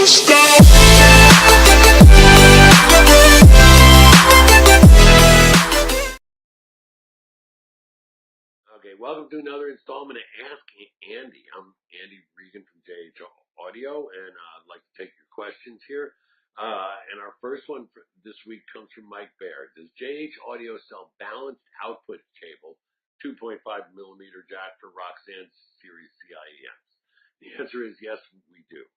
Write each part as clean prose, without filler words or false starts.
Okay, welcome to another installment of Ask Andy. I'm Andy Regan from JH Audio, and I'd like to take your questions here. And our first one for this week comes from Mike Baird. Does JH Audio sell balanced output cable, 2.5 millimeter jack for Roxanne series CIEMs? The answer is yes, we do.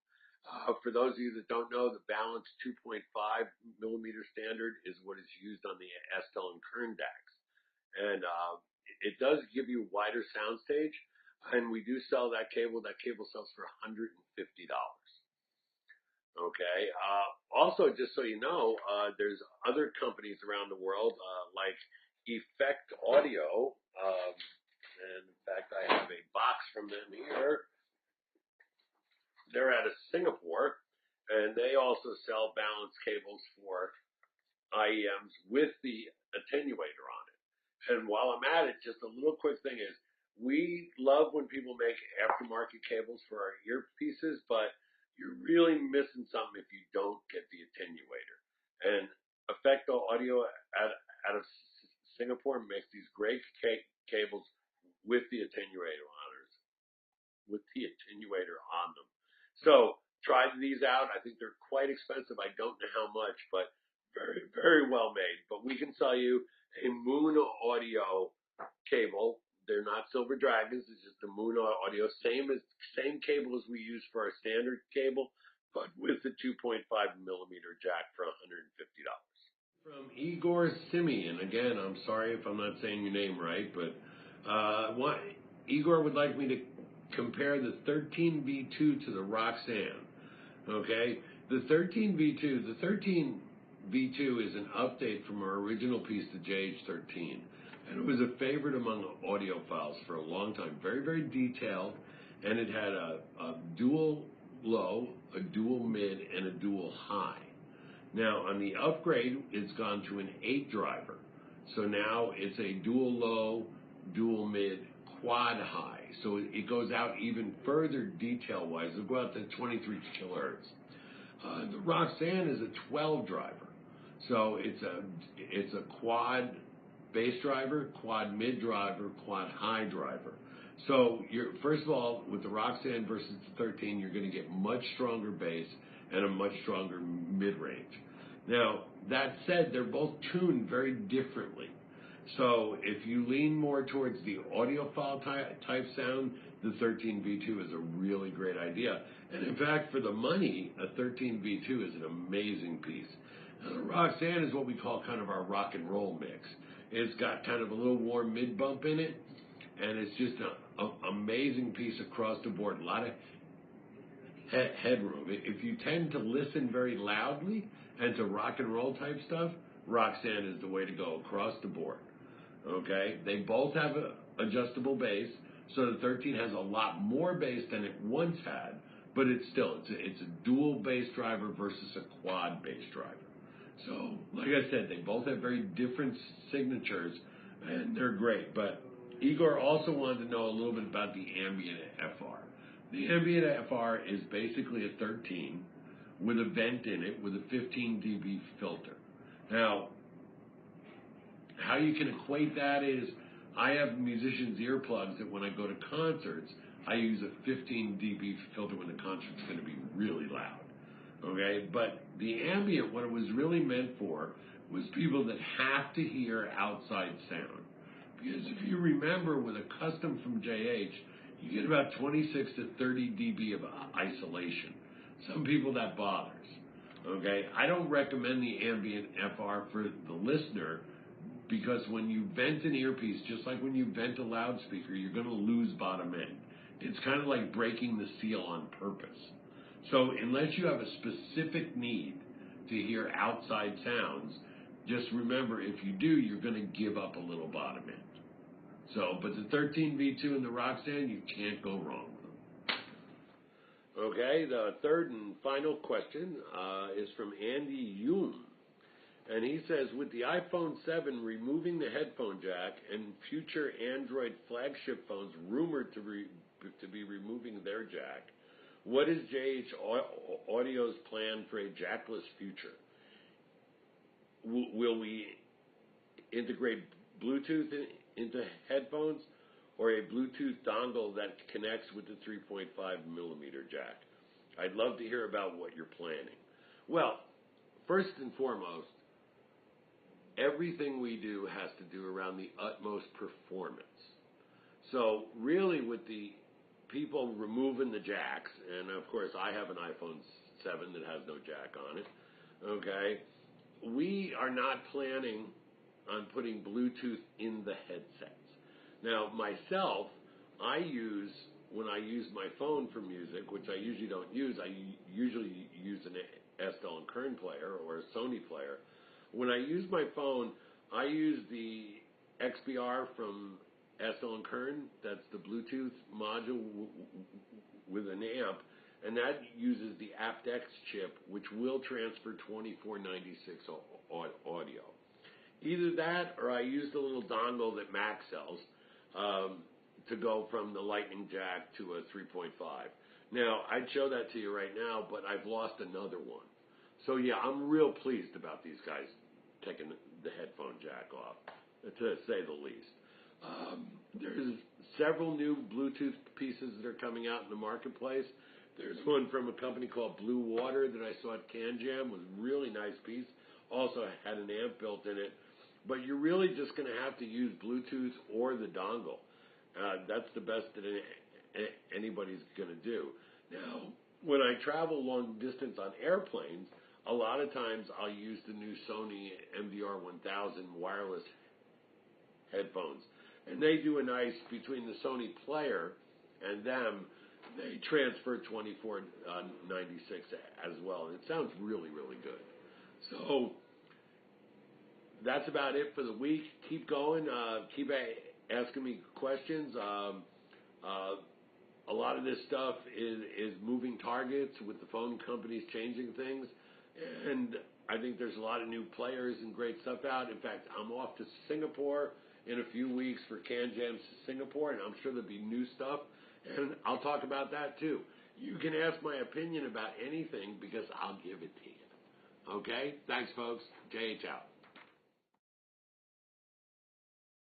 For those of you that don't know, the balanced 2.5 millimeter standard is what is used on the Estel and Kern DACs. And it does give you a wider soundstage, and we do sell that cable. That cable sells for $150. Okay. Also, just so you know, there's other companies around the world like Effect Audio, and in fact, I have a box from them here. They're out of Singapore, and they also sell balanced cables for IEMs with the attenuator on it. And while I'm at it, just a little quick thing is, we love when people make aftermarket cables for our earpieces, but you're really missing something if you don't get the attenuator. And Effect Audio out of Singapore makes these great cables with the attenuator on them. So try these out. I think they're quite expensive. I don't know how much, but very, very well made. But we can sell you a Moon Audio cable. They're not Silver Dragons. It's just a Moon Audio. Same cable as we use for our standard cable, but with the 2.5 millimeter jack for $150. From Igor Simeon. Again, I'm sorry if I'm not saying your name right, but Igor would like me to compare the 13 V2 to the Roxanne. Okay, the 13 V2 is an update from our original piece, the JH13, and it was a favorite among audiophiles for a long time. Very, very detailed, and it had a dual low, a dual mid, and a dual high. Now, on the upgrade, it's gone to an 8 driver. So now it's a dual low, dual mid, quad high. So it goes out even further detail-wise. It'll go out to 23 kilohertz. The Roxanne is a 12 driver. So it's a quad bass driver, quad mid driver, quad high driver. So first of all, with the Roxanne versus the 13, you're going to get much stronger bass and a much stronger mid range. Now, that said, they're both tuned very differently. So if you lean more towards the audiophile type sound, the 13 V2 is a really great idea. And in fact, for the money, a 13 V2 is an amazing piece. Now, the Roxanne is what we call kind of our rock and roll mix. It's got kind of a little warm mid bump in it, and it's just an amazing piece across the board. A lot of headroom. If you tend to listen very loudly and to rock and roll type stuff, Roxanne is the way to go across the board. Okay, they both have an adjustable bass, so the 13 has a lot more bass than it once had, but it's a dual bass driver versus a quad bass driver. So, like I said, they both have very different signatures, and they're great. But Igor also wanted to know a little bit about the Ambient FR. The Ambient FR is basically a 13 with a vent in it with a 15 dB filter. Now, how you can equate that is, I have musicians' earplugs that when I go to concerts, I use a 15 dB filter when the concert's going to be really loud. Okay, but the ambient, what it was really meant for, was people that have to hear outside sound. Because if you remember, with a custom from JH, you get about 26 to 30 dB of isolation. Some people that bothers. Okay, I don't recommend the Ambient FR for the listener, because when you vent an earpiece, just like when you vent a loudspeaker, you're going to lose bottom end. It's kind of like breaking the seal on purpose. So unless you have a specific need to hear outside sounds, just remember, if you do, you're going to give up a little bottom end. So, but the 13 V2 and the Roxanne, you can't go wrong with them. Okay, the third and final question is from Andy. And he says, with the iPhone 7 removing the headphone jack and future Android flagship phones rumored to be removing their jack, What is JH Audio's plan for a jackless future? Will we integrate Bluetooth into headphones, or a Bluetooth dongle that connects with the 3.5 millimeter jack? I'd love to hear about what you're planning. Well, first and foremost, everything we do has to do around the utmost performance. So really with the people removing the jacks, and of course I have an iPhone 7 that has no jack on it, okay, we are not planning on putting Bluetooth in the headsets. Now myself, when I use my phone for music, which I usually don't use, I usually use an Estelle and Kern player or a Sony player. When I use my phone, I use the XBR from Estelle and Kern. That's the Bluetooth module with an amp, and that uses the aptX chip, which will transfer 2496 audio. Either that, or I use the little dongle that Mac sells to go from the Lightning jack to a 3.5. Now, I'd show that to you right now, but I've lost another one. So yeah, I'm real pleased about these guys taking the headphone jack off, to say the least. There's several new Bluetooth pieces that are coming out in the marketplace. There's one from a company called Blue Water that I saw at CanJam. It was a really nice piece. Also had an amp built in it. But you're really just going to have to use Bluetooth or the dongle. That's the best that anybody's going to do. Now, when I travel long distance on airplanes, a lot of times I'll use the new Sony MDR1000 wireless headphones. And they do a nice, between the Sony player and them, they transfer 2496 as well. And it sounds really, really good. So that's about it for the week. Keep going. Keep asking me questions. A lot of this stuff is moving targets with the phone companies changing things. And I think there's a lot of new players and great stuff out. In fact, I'm off to Singapore in a few weeks for CanJam Singapore, and I'm sure there'll be new stuff. And I'll talk about that too. You can ask my opinion about anything because I'll give it to you. Okay? Thanks, folks. JH out.